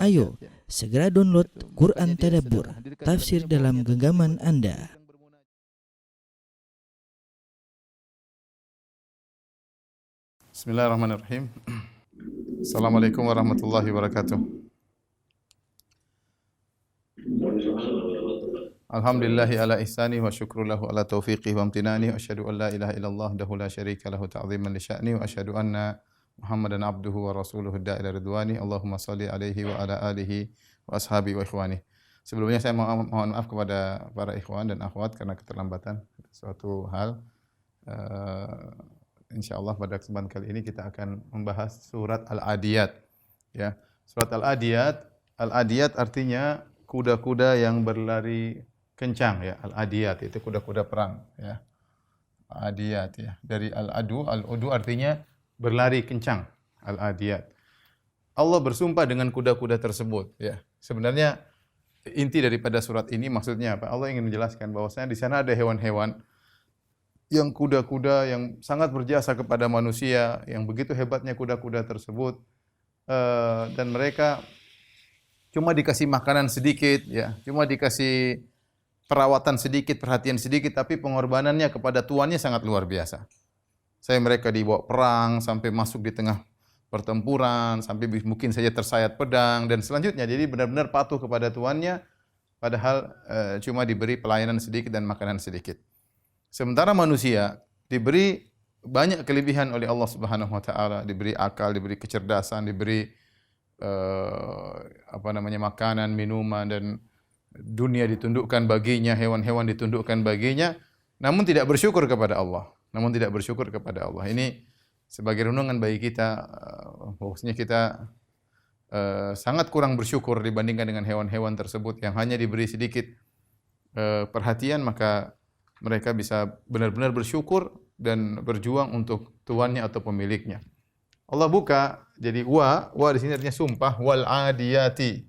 Ayo, segera download Quran Tadabbur, tafsir dalam genggaman Anda. Bismillahirrahmanirrahim. Assalamualaikum warahmatullahi wabarakatuh. Alhamdulillahi ala ihsani wa syukru lahu ala taufiqih wa amtinani wa asyhadu an la ilaha illallah dahu la syarika lahu ta'ziman li sya'ni wa asyhadu anna Muhammadan abduhu wa rasuluhu da'ila ridwani. Allahumma salli alaihi wa ala alihi wa ashabi wa ikhwani. Sebelumnya saya mohon maaf kepada para ikhwan dan akhwat karena keterlambatan suatu hal. InsyaAllah pada kesempatan kali ini kita akan membahas surat Al-Adiyat. Ya, surat Al-Adiyat artinya kuda-kuda yang berlari kencang. Ya, Al-Adiyat itu kuda-kuda perang. Ya, Adiyat ya. Dari Al-Udu artinya berlari kencang. Al-Adiyat. Allah bersumpah dengan kuda-kuda tersebut. Ya, sebenarnya inti daripada surat ini maksudnya apa? Allah ingin menjelaskan bahwasanya di sana ada hewan-hewan yang kuda-kuda yang sangat berjasa kepada manusia, yang begitu hebatnya kuda-kuda tersebut, dan mereka cuma dikasih makanan sedikit, ya, cuma dikasih perawatan sedikit, perhatian sedikit, tapi pengorbanannya kepada tuannya sangat luar biasa. Mereka dibawa perang sampai masuk di tengah pertempuran, sampai mungkin saja tersayat pedang dan selanjutnya. Jadi benar-benar patuh kepada tuannya, padahal cuma diberi pelayanan sedikit dan makanan sedikit. Sementara manusia diberi banyak kelebihan oleh Allah Subhanahu wa taala, diberi akal, diberi kecerdasan, diberi makanan, minuman dan dunia ditundukkan baginya, hewan-hewan ditundukkan baginya, namun tidak bersyukur kepada Allah. Ini sebagai renungan bagi kita bahwasanya kita sangat kurang bersyukur dibandingkan dengan hewan-hewan tersebut yang hanya diberi sedikit perhatian, maka mereka bisa benar-benar bersyukur dan berjuang untuk tuannya atau pemiliknya. Allah buka, jadi wa di sini artinya sumpah, wal adiyati,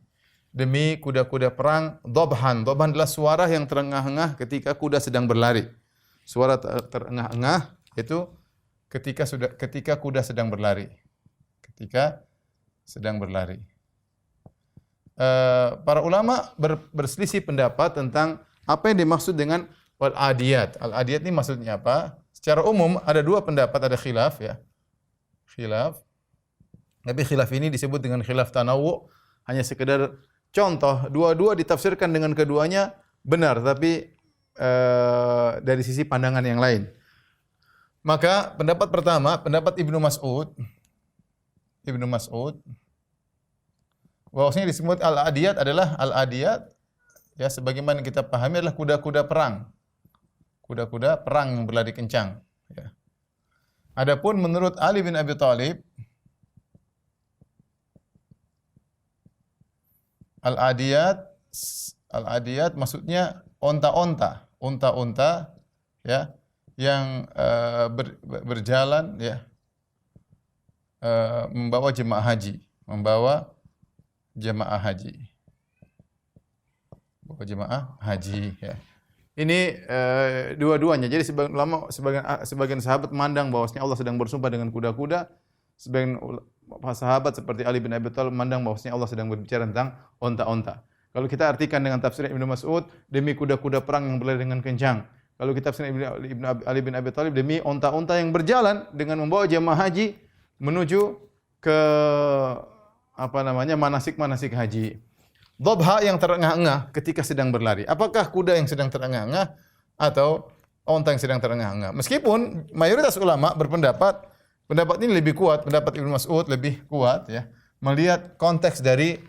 demi kuda-kuda perang, dhabhan. Dhabhan adalah suara yang terengah-engah ketika kuda sedang berlari. Suara terengah-engah itu ketika kuda sedang berlari. Para ulama berselisih pendapat tentang apa yang dimaksud dengan wal adiyat. Al adiyat ini maksudnya apa? Secara umum ada dua pendapat, ada khilaf ya. Tapi khilaf ini disebut dengan khilaf tanawwu, hanya sekedar contoh. Dua-dua ditafsirkan dengan keduanya benar, tapi dari sisi pandangan yang lain. Maka pendapat pertama, pendapat Ibnu Mas'ud, bahwasanya disebut al-adiyat adalah al-adiyat ya sebagaimana kita pahami adalah kuda-kuda perang. Kuda-kuda perang yang berlari kencang. Ya. Adapun menurut Ali bin Abi Thalib, al-adiyat maksudnya onta-onta ya yang berjalan ya membawa jemaah haji ya. Ini dua-duanya. Jadi sebagian sahabat memandang bahwasanya Allah sedang bersumpah dengan kuda-kuda. Sebagian sahabat seperti Ali bin Abi Thalib memandang bahwasanya Allah sedang berbicara tentang onta-onta. Kalau kita artikan dengan tafsir Ibnu Mas'ud, demi kuda-kuda perang yang berlari dengan kencang. Kalau kita tafsir Ali bin Abi Thalib, demi onta-onta yang berjalan dengan membawa jemaah haji menuju ke manasik-manasik haji. Dhabha yang terengah-engah ketika sedang berlari. Apakah kuda yang sedang terengah-engah atau onta yang sedang terengah-engah? Meskipun mayoritas ulama berpendapat pendapat ini lebih kuat, pendapat Ibnu Mas'ud lebih kuat ya, melihat konteks dari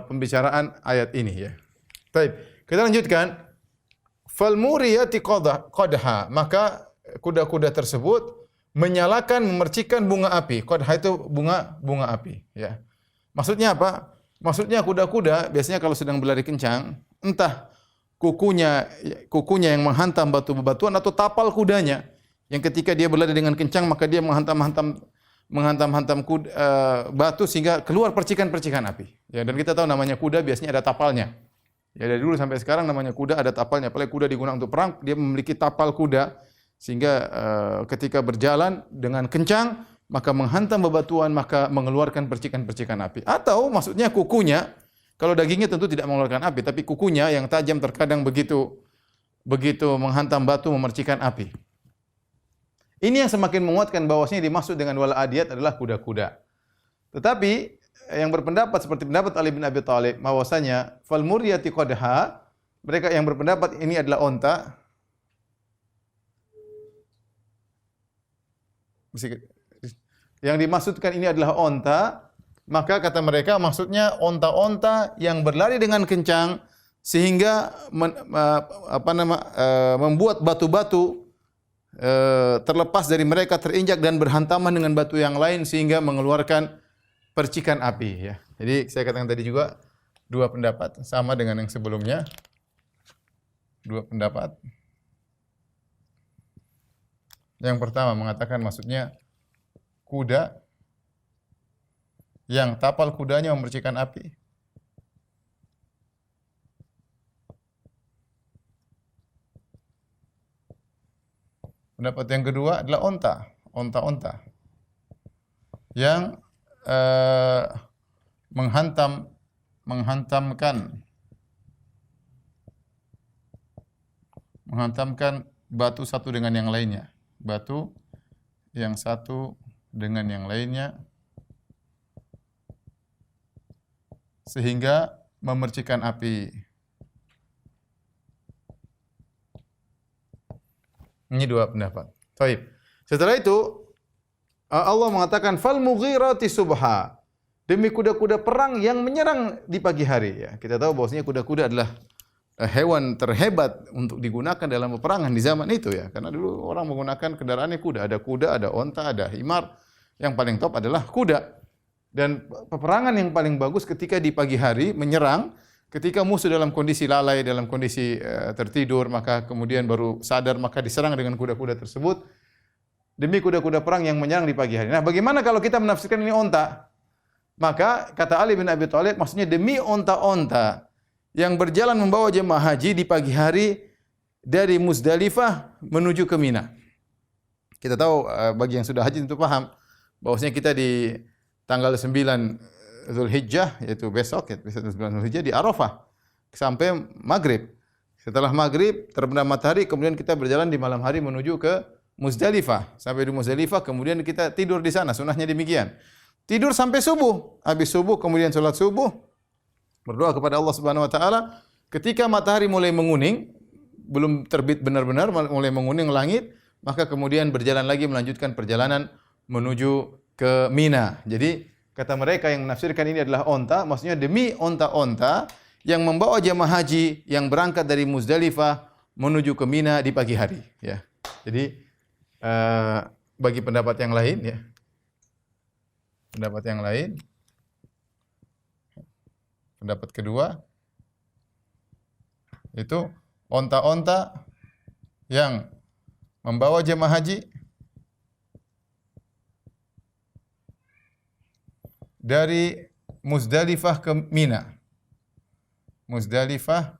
pembicaraan ayat ini ya. Baik, kita lanjutkan. Fal muriyati qadha, maka kuda-kuda tersebut memercikan bunga api. Qadha itu bunga api ya. Maksudnya apa? Maksudnya kuda-kuda biasanya kalau sedang berlari kencang, entah kukunya yang menghantam batu-batuan atau tapal kudanya yang ketika dia berlari dengan kencang maka dia menghantam batu sehingga keluar percikan-percikan api. Ya, dan kita tahu namanya kuda biasanya ada tapalnya. Ya, dari dulu sampai sekarang namanya kuda ada tapalnya. Apalagi kuda digunakan untuk perang, dia memiliki tapal kuda sehingga ketika berjalan dengan kencang maka menghantam bebatuan, maka mengeluarkan percikan-percikan api. Atau maksudnya kukunya, kalau dagingnya tentu tidak mengeluarkan api, tapi kukunya yang tajam terkadang begitu menghantam batu memercikan api. Ini yang semakin menguatkan bahwasanya dimaksud dengan wal adiyat adalah kuda-kuda. Tetapi yang berpendapat seperti pendapat Ali bin Abi Thalib bahwasanya fal muriyati qadha, mereka yang berpendapat ini adalah onta. Yang dimaksudkan ini adalah onta, maka kata mereka maksudnya onta-onta yang berlari dengan kencang sehingga membuat batu-batu terlepas dari mereka, terinjak dan berhantaman dengan batu yang lain sehingga mengeluarkan percikan api, ya. Jadi saya katakan tadi juga dua pendapat sama dengan yang sebelumnya. Dua pendapat. Yang pertama mengatakan maksudnya kuda yang tapal kudanya memercikan api. Pendapat yang kedua adalah onta yang menghantamkan batu satu dengan yang lainnya. Batu yang satu dengan yang lainnya sehingga memercikan api. Ini dua pendapat. Baik. Setelah itu Allah mengatakan fal mughirati subha. Demi kuda-kuda perang yang menyerang di pagi hari, ya. Kita tahu bahwasanya kuda-kuda adalah hewan terhebat untuk digunakan dalam peperangan di zaman itu, ya. Karena dulu orang menggunakan kendaraannya kuda, ada onta, ada himar. Yang paling top adalah kuda. Dan peperangan yang paling bagus ketika di pagi hari menyerang, ketika musuh dalam kondisi lalai, dalam kondisi tertidur, maka kemudian baru sadar, maka diserang dengan kuda-kuda tersebut. Demi kuda-kuda perang yang menyerang di pagi hari. Nah, bagaimana kalau kita menafsirkan ini onta? Maka kata Ali bin Abi Thalib, maksudnya demi onta-onta yang berjalan membawa jemaah haji di pagi hari dari Muzdalifah menuju ke Mina. Kita tahu bagi yang sudah haji tentu paham bahwasanya kita di tanggal 9 Zulhijjah, yaitu besok 9 Zulhijjah di Arafah sampai maghrib. Setelah maghrib terbenam matahari, kemudian kita berjalan di malam hari menuju ke Muzdalifah. Sampai di Muzdalifah kemudian kita tidur di sana, sunahnya demikian. Tidur sampai subuh, habis subuh kemudian salat subuh, berdoa kepada Allah Subhanahu wa taala. Ketika matahari mulai menguning, belum terbit benar-benar, mulai menguning langit, maka kemudian berjalan lagi melanjutkan perjalanan menuju ke Mina. Jadi kata mereka yang menafsirkan ini adalah onta, maksudnya demi onta-onta yang membawa jemaah haji yang berangkat dari Muzdalifah menuju ke Mina di pagi hari, ya. Jadi bagi pendapat yang lain, ya. Pendapat yang lain, pendapat kedua itu onta-onta yang membawa jemaah haji dari Muzdalifah ke Mina. Muzdalifah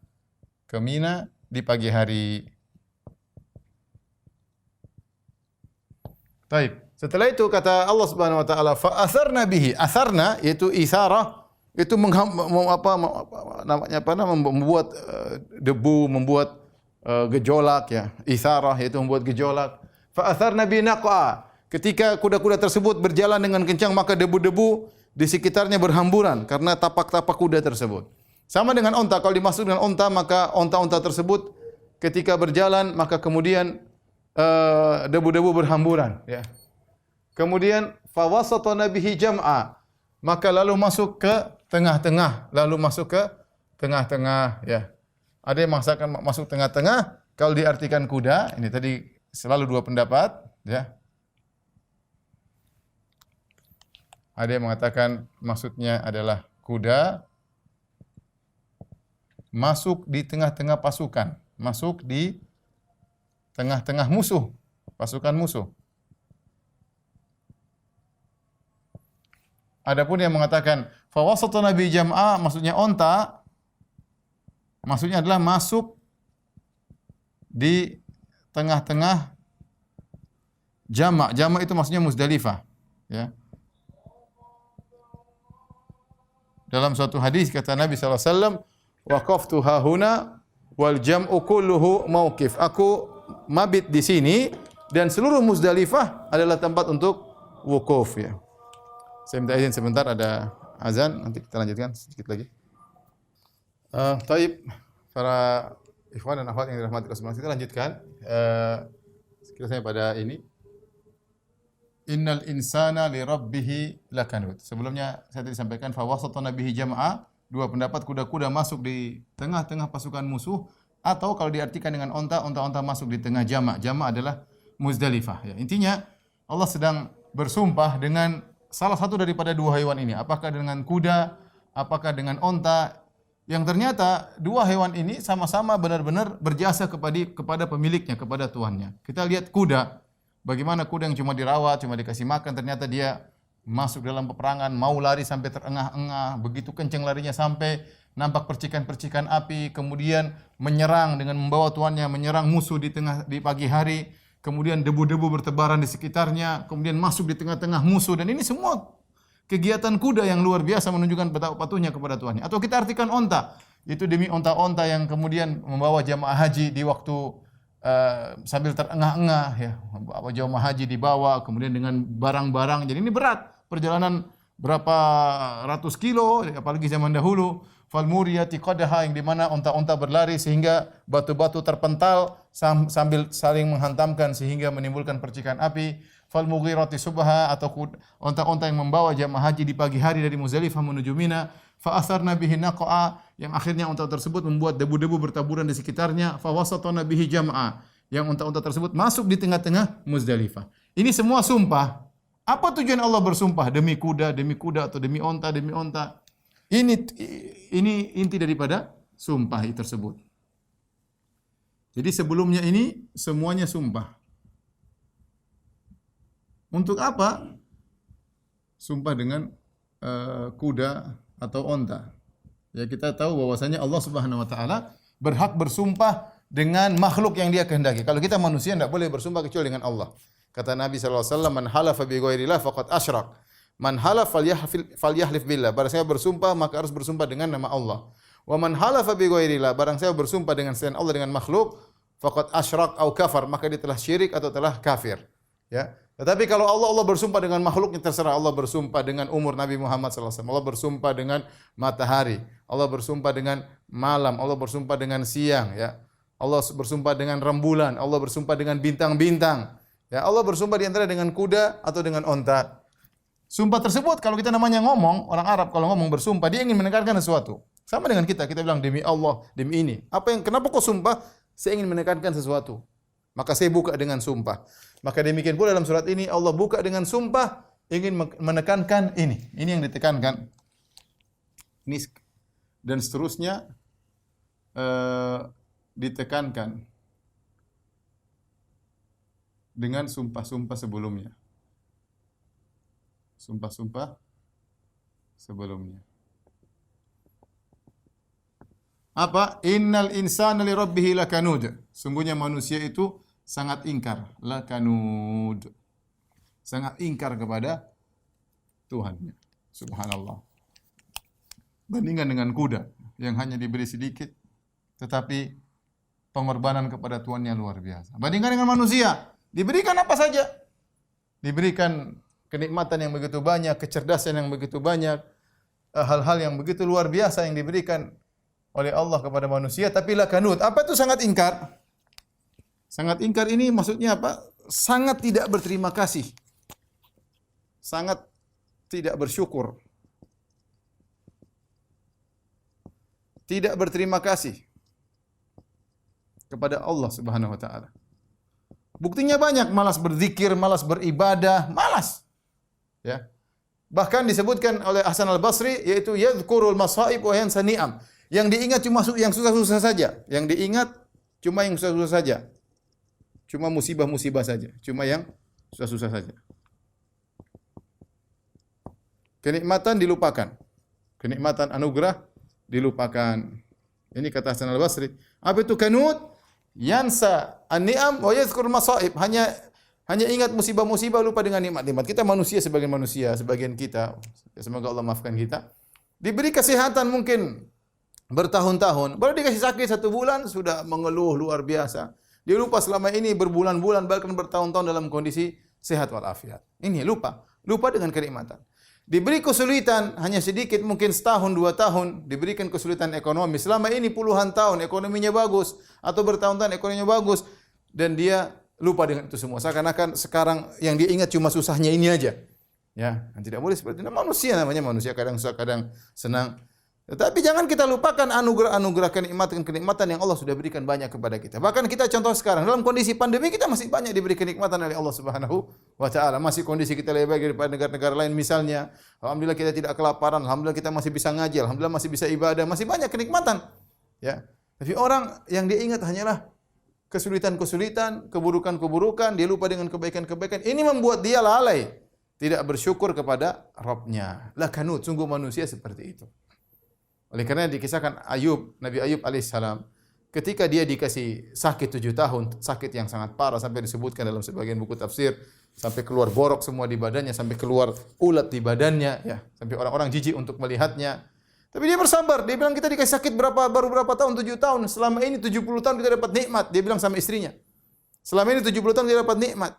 ke Mina di pagi hari. Baik. Setelah itu kata Allah Subhanahu wa taala fa asarna bihi. Asarna yaitu isarah, itu membuat debu, membuat gejolak, ya. Isarah yaitu membuat gejolak. Fa asarna bi naqa. Ketika kuda-kuda tersebut berjalan dengan kencang, maka debu-debu di sekitarnya berhamburan karena tapak-tapak kuda tersebut. Sama dengan onta, kalau dimaksud dengan onta, maka onta-onta tersebut ketika berjalan, maka kemudian debu-debu berhamburan, ya. Kemudian fawasatana bihi jam'a, maka lalu masuk ke tengah-tengah, ya. Ada yang maksudkan masuk tengah-tengah, kalau diartikan kuda, ini tadi selalu dua pendapat, ya. Ada yang mengatakan maksudnya adalah kuda masuk di tengah-tengah pasukan, masuk di tengah-tengah musuh, pasukan musuh. Adapun yang mengatakan fawasatuna bi jam'a, maksudnya onta, maksudnya adalah masuk di tengah-tengah jamak. Jamak itu maksudnya Muzdalifah. Ya. Dalam suatu hadis kata Nabi sallallahu alaihi wasallam, "Waqaftu hahuna wal jam'u kulluhu mauqif." Aku mabit di sini dan seluruh Muzdalifah adalah tempat untuk wukuf ya. Saya minta izin sebentar, ada azan, nanti kita lanjutkan sedikit lagi. Taib, para ikhwan dan akhwat yang dirahmati Rasulullah, kita lanjutkan. Kita sampai pada ini. Innal insana li rabbih lakanud. Sebelumnya saya tadi sampaikan fa wasatana bihi jam'a, dua pendapat, kuda-kuda masuk di tengah-tengah pasukan musuh, atau kalau diartikan dengan onta masuk di tengah jama'. Jama' adalah Muzdalifah ya. Intinya Allah sedang bersumpah dengan salah satu daripada dua hewan ini, apakah dengan kuda, apakah dengan onta, yang ternyata dua hewan ini sama-sama benar-benar berjasa kepada pemiliknya, kepada tuannya. Kita lihat kuda, bagaimana kuda yang cuma dirawat, cuma dikasih makan, ternyata dia masuk dalam peperangan, mau lari sampai terengah-engah, begitu kencang larinya sampai nampak percikan-percikan api, kemudian menyerang dengan membawa tuannya, menyerang musuh di pagi hari, kemudian debu-debu bertebaran di sekitarnya, kemudian masuk di tengah-tengah musuh, dan ini semua kegiatan kuda yang luar biasa menunjukkan betapa patuhnya kepada tuannya. Atau kita artikan onta, itu demi onta-onta yang kemudian membawa jamaah haji di waktu sambil terengah-engah ya, bawa jamaah haji dibawa kemudian dengan barang-barang. Jadi ini berat, perjalanan berapa ratus kilo, apalagi zaman dahulu. Fal muriyati qadaha, yang di mana onta-onta berlari sehingga batu-batu terpental sambil saling menghantamkan sehingga menimbulkan percikan api. Fal mughirati subha, atau onta-onta yang membawa jamaah haji di pagi hari dari Muzdalifah menuju Mina. Fa asarna bihi naqa'a, yang akhirnya onta tersebut membuat debu-debu bertaburan di sekitarnya. Fa wasatna bihi jam'a, yang onta-onta tersebut masuk di tengah-tengah Muzdalifah. Ini semua sumpah. Apa tujuan Allah bersumpah? Demi kuda atau demi onta. Ini inti daripada sumpah tersebut. Jadi sebelumnya ini semuanya sumpah. Untuk apa? Sumpah dengan kuda atau onta. Ya, kita tahu bahwasanya Allah Subhanahu wa taala berhak bersumpah dengan makhluk yang Dia kehendaki. Kalau kita manusia tidak boleh bersumpah kecuali dengan Allah. Kata Nabi sallallahu alaihi wasallam, "Man halafa bi ghairillah faqad asyrak." Man halaf falyahlif billah. Barang siapa bersumpah maka harus bersumpah dengan nama Allah. Wa man halafa bi ghairillah, barang siapa bersumpah dengan selain Allah, dengan makhluk, faqad asyrak au kafar, maka dia telah syirik atau telah kafir. Ya. Tetapi kalau Allah bersumpah dengan makhluknya, terserah. Allah bersumpah dengan umur Nabi Muhammad sallallahu alaihi wasallam. Allah bersumpah dengan matahari. Allah bersumpah dengan malam. Allah bersumpah dengan siang. Ya. Allah bersumpah dengan rembulan. Allah bersumpah dengan bintang-bintang. Ya. Allah bersumpah di antara dengan kuda atau dengan onta. Sumpah tersebut, kalau kita namanya ngomong, orang Arab kalau ngomong bersumpah, dia ingin menekankan sesuatu. Sama dengan kita bilang demi Allah, demi ini. Kenapa kau sumpah? Saya ingin menekankan sesuatu. Maka saya buka dengan sumpah. Maka demikian pula dalam surat ini Allah buka dengan sumpah, ingin menekankan ini. Ini yang ditekankan. Ini dan seterusnya ditekankan dengan sumpah-sumpah sebelumnya. Sumpah-sumpah sebelumnya. Apa? Innal insana li rabbih lakanud. Sungguhnya manusia itu sangat ingkar, lakanud. Sangat ingkar kepada Tuhannya. Subhanallah. Bandingkan dengan kuda yang hanya diberi sedikit tetapi pengorbanan kepada Tuhannya luar biasa. Bandingkan dengan manusia, diberikan apa saja. Diberikan kenikmatan yang begitu banyak, kecerdasan yang begitu banyak, hal-hal yang begitu luar biasa yang diberikan oleh Allah kepada manusia, tapi lakanud. Apa itu sangat ingkar? Sangat ingkar ini maksudnya apa? Sangat tidak berterima kasih. Sangat tidak bersyukur. Tidak berterima kasih kepada Allah Subhanahu wa taala. Buktinya banyak, malas berzikir, malas beribadah, malas. Ya. Bahkan disebutkan oleh Hasan Al-Basri, yaitu yadhkurul masaib wa yansa ni'am. Yang diingat cuma yang susah-susah saja. Yang diingat cuma yang susah-susah saja. Cuma musibah-musibah saja. Cuma yang susah-susah saja. Kenikmatan dilupakan. Kenikmatan anugerah dilupakan. Ini kata Hasan Al-Basri. Apa itu kanud? Yansa an-ni'am wa yadhkurul masaib. Hanya Hanya ingat musibah-musibah, lupa dengan nikmat-nikmat. Kita manusia sebagian manusia, sebagian kita, semoga Allah maafkan kita. Diberi kesehatan mungkin bertahun-tahun, baru dikasih sakit 1 bulan sudah mengeluh luar biasa. Dia lupa selama ini berbulan-bulan bahkan bertahun-tahun dalam kondisi sehat walafiat. Ini lupa dengan kenikmatan. Diberi kesulitan hanya sedikit, mungkin setahun 2 tahun, diberikan kesulitan ekonomi. Selama ini puluhan tahun ekonominya bagus atau bertahun-tahun ekonominya bagus dan dia lupa dengan itu semua. Seakan-akan sekarang yang dia ingat cuma susahnya ini aja. Ya, tidak boleh seperti itu. Manusia namanya manusia, kadang susah, kadang senang. Tetapi jangan kita lupakan anugerah-anugerah kenikmatan yang Allah sudah berikan banyak kepada kita. Bahkan kita contoh sekarang dalam kondisi pandemi kita masih banyak diberi kenikmatan oleh Allah Subhanahu wa taala. Masih kondisi kita lebih baik daripada negara-negara lain misalnya. Alhamdulillah kita tidak kelaparan, alhamdulillah kita masih bisa ngaji, alhamdulillah masih bisa ibadah, masih banyak kenikmatan. Ya. Tapi orang yang dia ingat hanyalah kesulitan-kesulitan, keburukan-keburukan, dia lupa dengan kebaikan-kebaikan. Ini membuat dia lalai, tidak bersyukur kepada Rabb-Nya. Lah kanut, sungguh manusia seperti itu. Oleh karena dikisahkan Nabi Ayub alaihissalam, ketika dia dikasih sakit 7 tahun, sakit yang sangat parah sampai disebutkan dalam sebagian buku tafsir, sampai keluar borok semua di badannya, sampai keluar ulat di badannya, ya, sampai orang-orang jijik untuk melihatnya. Tapi dia bersabar, dia bilang kita dikasih sakit baru berapa tahun, 7 tahun, selama ini 70 tahun kita dapat nikmat. Dia bilang sama istrinya, selama ini 70 tahun kita dapat nikmat,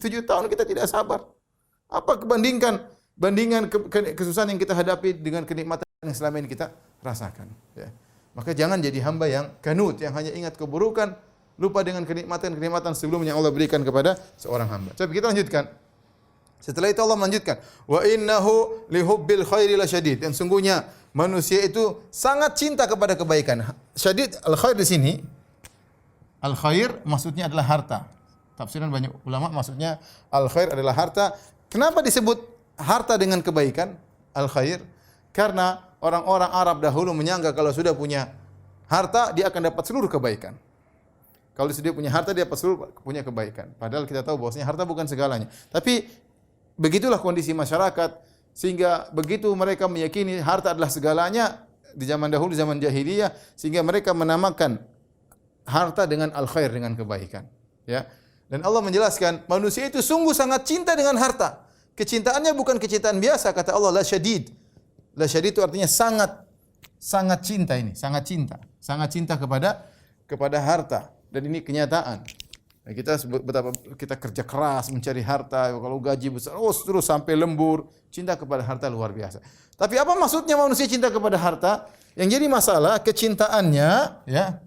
7 tahun kita tidak sabar. Apa bandingan kesusahan yang kita hadapi dengan kenikmatan yang selama ini kita rasakan, ya. Maka jangan jadi hamba yang kanut, yang hanya ingat keburukan, lupa dengan kenikmatan sebelumnya yang Allah berikan kepada seorang hamba. Coba kita lanjutkan. Setelah itu Allah melanjutkan, wa innahu lihubbil khairi lasyadid. Dan sungguhnya manusia itu sangat cinta kepada kebaikan. Syadid al-khair di sini, al-khair maksudnya adalah harta. Tafsiran banyak ulama maksudnya al-khair adalah harta. Kenapa disebut harta dengan kebaikan? Al-khair karena orang-orang Arab dahulu menyangka kalau sudah punya harta dia akan dapat seluruh kebaikan. Kalau dia punya harta dia dapat seluruh punya kebaikan. Padahal kita tahu bahwasanya harta bukan segalanya. Tapi begitulah kondisi masyarakat sehingga begitu mereka meyakini harta adalah segalanya di zaman dahulu, di zaman jahiliyah, sehingga mereka menamakan harta dengan al-khair, dengan kebaikan, ya. Dan Allah menjelaskan manusia itu sungguh sangat cinta dengan harta. Kecintaannya bukan kecintaan biasa, kata Allah la syadid. La syadid itu artinya sangat cinta ini, sangat cinta kepada harta, dan ini kenyataan. Nah, kita betapa kita kerja keras mencari harta, kalau gaji besar terus sampai lembur, cinta kepada harta luar biasa. Tapi apa maksudnya manusia cinta kepada harta? Yang jadi masalah kecintaannya, ya.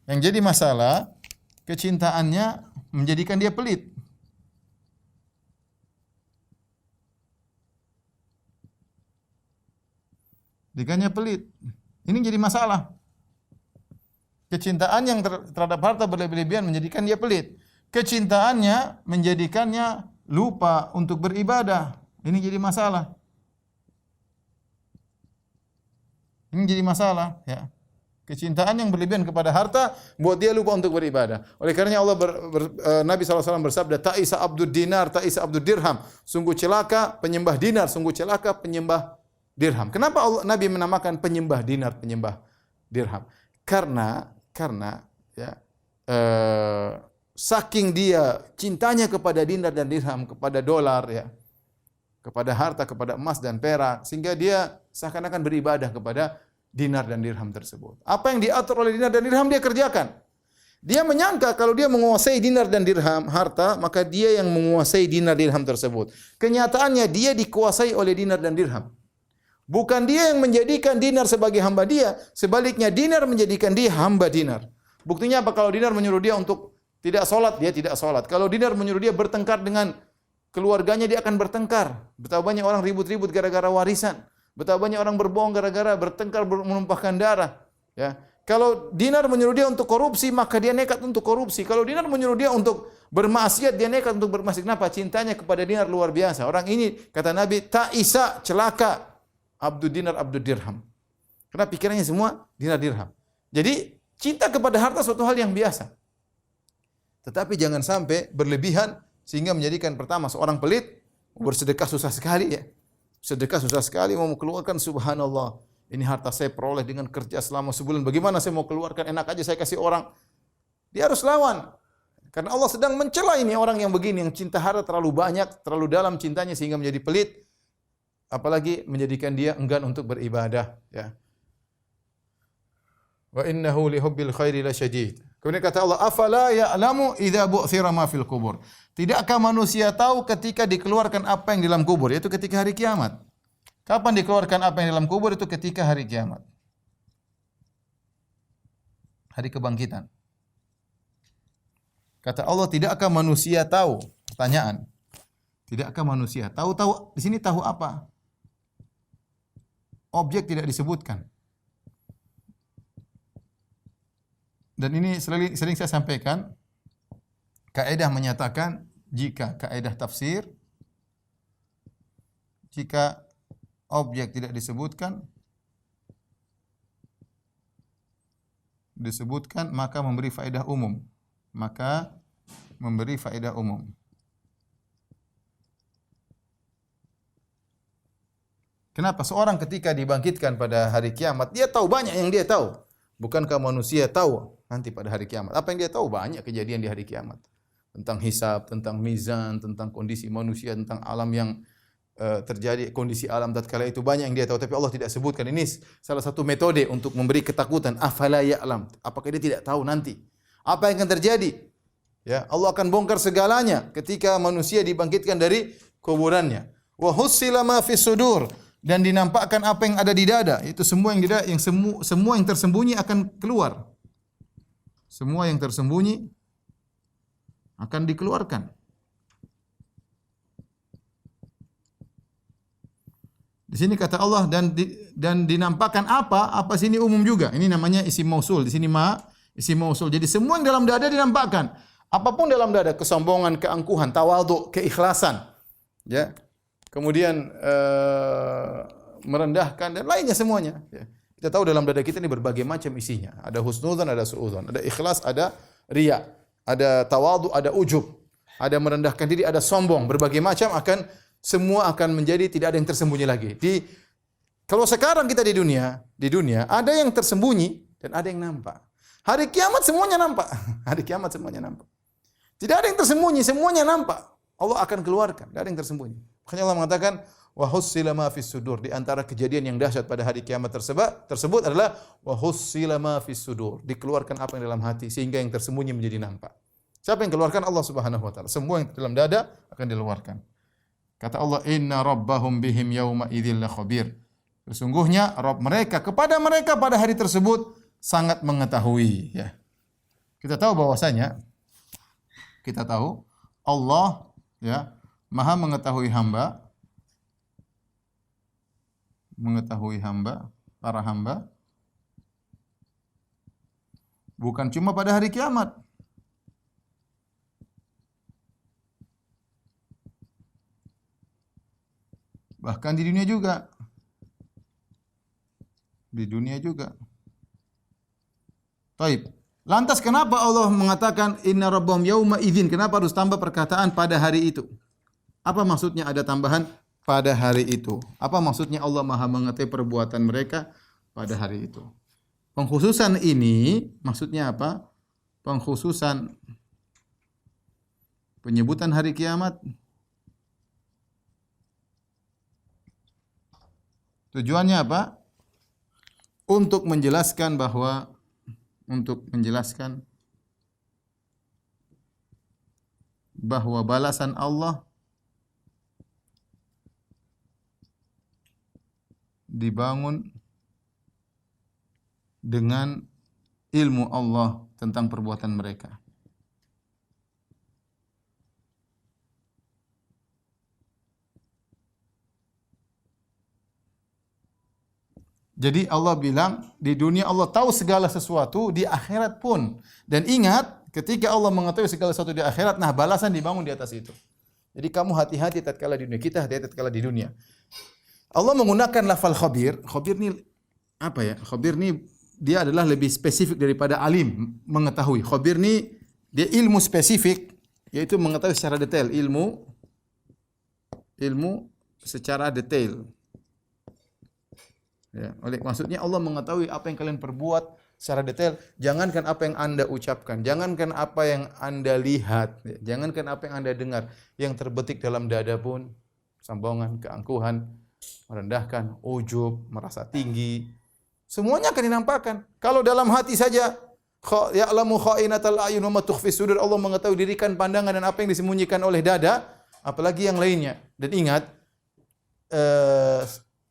Yang jadi masalah kecintaannya menjadikan dia pelit. Dikanya pelit. Ini jadi masalah. Kecintaan yang terhadap harta berlebih-lebihan menjadikan dia pelit. Kecintaannya menjadikannya lupa untuk beribadah. Ini jadi masalah. Ini jadi masalah, ya. Kecintaan yang berlebihan kepada harta buat dia lupa untuk beribadah. Oleh karenanya Allah Nabi SAW bersabda, ta'isa abdud dinar, ta'isa abdud dirham. Sungguh celaka penyembah dinar, sungguh celaka penyembah dirham. Kenapa Nabi menamakan penyembah dinar, penyembah dirham? Karena ya, saking dia cintanya kepada dinar dan dirham, kepada dolar, ya, kepada harta, kepada emas dan perak, sehingga dia seakan-akan beribadah kepada dinar dan dirham tersebut. Apa yang diatur oleh dinar dan dirham dia kerjakan. Dia menyangka kalau dia menguasai dinar dan dirham, harta, maka dia yang menguasai dinar dirham tersebut. Kenyataannya dia dikuasai oleh dinar dan dirham. Bukan dia yang menjadikan dinar sebagai hamba dia, sebaliknya dinar menjadikan dia hamba dinar. Buktinya apa? Kalau dinar menyuruh dia untuk tidak sholat, dia tidak sholat. Kalau dinar menyuruh dia bertengkar dengan keluarganya, dia akan bertengkar. Betapa banyak orang ribut-ribut gara-gara warisan. Betapa banyak orang berbohong gara-gara bertengkar, menumpahkan darah. Ya. Kalau dinar menyuruh dia untuk korupsi, maka dia nekat untuk korupsi. Kalau dinar menyuruh dia untuk bermaksiat, dia nekat untuk bermaksiat. Kenapa? Cintanya kepada dinar luar biasa. Orang ini, kata Nabi, ta'isa, celaka. Abdud dinar, abdud dirham. Karena pikirannya semua dinar dirham. Jadi cinta kepada harta suatu hal yang biasa. Tetapi jangan sampai berlebihan sehingga menjadikan pertama seorang pelit, bersedekah susah sekali, ya. Sedekah susah sekali, mau keluarkan subhanallah. Ini harta saya peroleh dengan kerja selama sebulan. Bagaimana saya mau keluarkan? Enak aja saya kasih orang. Dia harus lawan. Karena Allah sedang mencela ini orang yang begini, yang cinta harta terlalu banyak, terlalu dalam cintanya sehingga menjadi pelit, apalagi menjadikan dia enggan untuk beribadah, ya. Wa innahu li hubbil khairi lasyadid. Kemudian kata Allah, afala ya'lamu idza bu'thira ma fil kubur. Tidakkah manusia tahu ketika dikeluarkan apa yang di dalam kubur, yaitu ketika hari kiamat? Kapan dikeluarkan apa yang di dalam kubur? Itu ketika hari kiamat. Hari kebangkitan. Kata Allah, tidakkah manusia tahu? Pertanyaan. Tidakkah manusia tahu? Tahu di sini tahu apa? Objek tidak disebutkan. Dan ini sering saya sampaikan, kaidah menyatakan jika kaidah tafsir, jika objek tidak disebutkan maka memberi faedah umum. Maka memberi faedah umum. Kenapa? Seorang ketika dibangkitkan pada hari kiamat, dia tahu banyak yang dia tahu. Bukankah manusia tahu nanti pada hari kiamat? Apa yang dia tahu? Banyak kejadian di hari kiamat. Tentang hisab, tentang mizan, tentang kondisi manusia, tentang alam yang terjadi, kondisi alam tatkala itu banyak yang dia tahu. Tapi Allah tidak sebutkan. Ini salah satu metode untuk memberi ketakutan. Afala ya'lam. Apakah dia tidak tahu nanti? Apa yang akan terjadi? Ya, Allah akan bongkar segalanya ketika manusia dibangkitkan dari kuburannya. Wa hussila ma fis sudur, dan dinampakkan apa yang ada di dada. Itu semua yang di dada, semua yang tersembunyi akan keluar. Semua yang tersembunyi akan dikeluarkan. Di sini kata Allah dan dinampakkan apa? Apa sini umum juga. Ini namanya isim mausul. Di sini isim mausul. Jadi semua yang dalam dada dinampakkan. Apapun dalam dada, kesombongan, keangkuhan, tawadhu, keikhlasan, ya. Kemudian merendahkan dan lainnya semuanya, ya. Kita tahu dalam dada kita ini berbagai macam isinya. Ada husnudzan, ada suudzan, ada ikhlas, ada riya, ada tawadhu, ada ujub, ada merendahkan diri, ada sombong, berbagai macam semua akan menjadi tidak ada yang tersembunyi lagi. Kalau sekarang kita di dunia ada yang tersembunyi dan ada yang nampak. Hari kiamat semuanya nampak. Hari kiamat semuanya nampak. Tidak ada yang tersembunyi, semuanya nampak. Allah akan keluarkan, tidak ada yang tersembunyi. Makanya Allah mengatakan, wa hussila ma fis sudur. Di antara kejadian yang dahsyat pada hari kiamat tersebut adalah wa hussila ma fis sudur. Dikeluarkan apa yang dalam hati sehingga yang tersembunyi menjadi nampak. Siapa yang keluarkan? Allah Subhanahu wa taala. Semua yang dalam dada akan dikeluarkan. Kata Allah, inna rabbahum bihim yauma idzil khabir. Sesungguhnya Rabb mereka kepada mereka pada hari tersebut sangat mengetahui, ya. Kita tahu bahwasanya Allah, ya, Maha mengetahui para hamba bukan cuma pada hari kiamat. Bahkan di dunia juga. Taib. Lantas kenapa Allah mengatakan inna rabbahum yauma idzin? Kenapa harus tambah perkataan pada hari itu? Apa maksudnya ada tambahan pada hari itu? Apa maksudnya Allah Maha mengetahui perbuatan mereka pada hari itu? Pengkhususan ini maksudnya apa? Pengkhususan penyebutan hari kiamat. Tujuannya apa? Untuk menjelaskan bahwa balasan Allah dibangun dengan ilmu Allah tentang perbuatan mereka. Jadi Allah bilang di dunia Allah tahu segala sesuatu, di akhirat pun. Dan ingat ketika Allah mengetahui segala sesuatu di akhirat, nah balasan dibangun di atas itu. Jadi kamu hati-hati tatkala di dunia, kita hati-hati tatkala di dunia. Allah menggunakan lafal khabir. Khabir ini apa ya? Khabir ini dia adalah lebih spesifik daripada alim, mengetahui. Khabir ini dia ilmu spesifik, yaitu mengetahui secara detail, ilmu secara detail. Ya, maksudnya Allah mengetahui apa yang kalian perbuat secara detail. Jangankan apa yang Anda ucapkan, jangankan apa yang Anda lihat, ya, jangankan apa yang Anda dengar, yang terbetik dalam dada pun sombongan, keangkuhan, merendahkan, ujub, merasa tinggi, semuanya akan dinampakkan. Kalau dalam hati saja ya'lamu kha'inatal a'yun wa ma tukhfi sudur, Allah mengetahui dirikan pandangan dan apa yang disembunyikan oleh dada, apalagi yang lainnya. Dan ingat,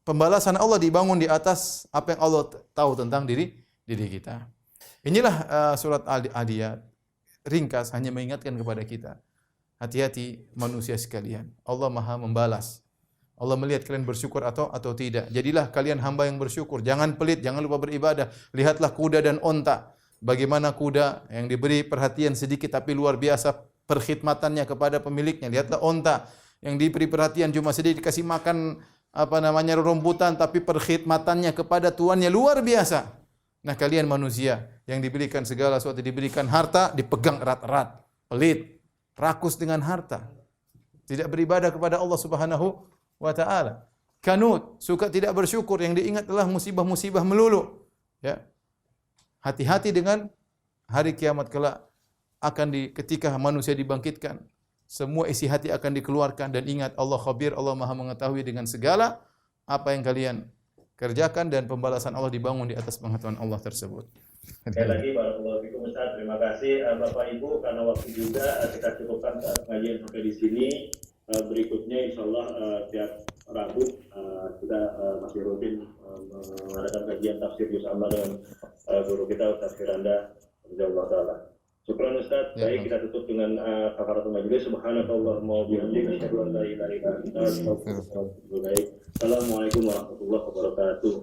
pembalasan Allah dibangun di atas apa yang Allah tahu tentang diri kita. Inilah surat Al-Adiyat. Ringkas hanya mengingatkan kepada kita. Hati-hati manusia sekalian. Allah Maha membalas. Allah melihat kalian bersyukur atau tidak. Jadilah kalian hamba yang bersyukur. Jangan pelit, jangan lupa beribadah. Lihatlah kuda dan onta. Bagaimana kuda yang diberi perhatian sedikit tapi luar biasa perkhidmatannya kepada pemiliknya. Lihatlah onta yang diberi perhatian cuma sedikit, dikasih makan rumputan, tapi perkhidmatannya kepada tuannya luar biasa. Nah, kalian manusia yang diberikan segala sesuatu, diberikan harta, dipegang erat-erat, pelit, rakus dengan harta, tidak beribadah kepada Allah Subhanahu wa taala. Kanut, suka tidak bersyukur, yang diingat adalah musibah-musibah melulu. Ya. Hati-hati dengan hari kiamat kelak, ketika manusia dibangkitkan, semua isi hati akan dikeluarkan, dan ingat Allah khabir, Allah Maha mengetahui dengan segala apa yang kalian kerjakan, dan pembalasan Allah dibangun di atas pengetahuan Allah tersebut. Sekali lagi barakallahu fikum Ustaz, terima kasih Bapak Ibu, karena waktu juga kita cukupkan pengajian sampai di sini. Berikutnya insyaallah tiap Rabu kita masih rutin mengadakan kajian tafsir juz amma dengan guru kita Ustaz Firanda radhiyallahu taala. Syukran Ustaz. Baik, kita tutup dengan kafaratul majelis. Subhanakallahumma wa bihamdika asyhadu an la ilaha illa anta astaghfiruka wa atubu ilaik. Assalamualaikum warahmatullahi wabarakatuh.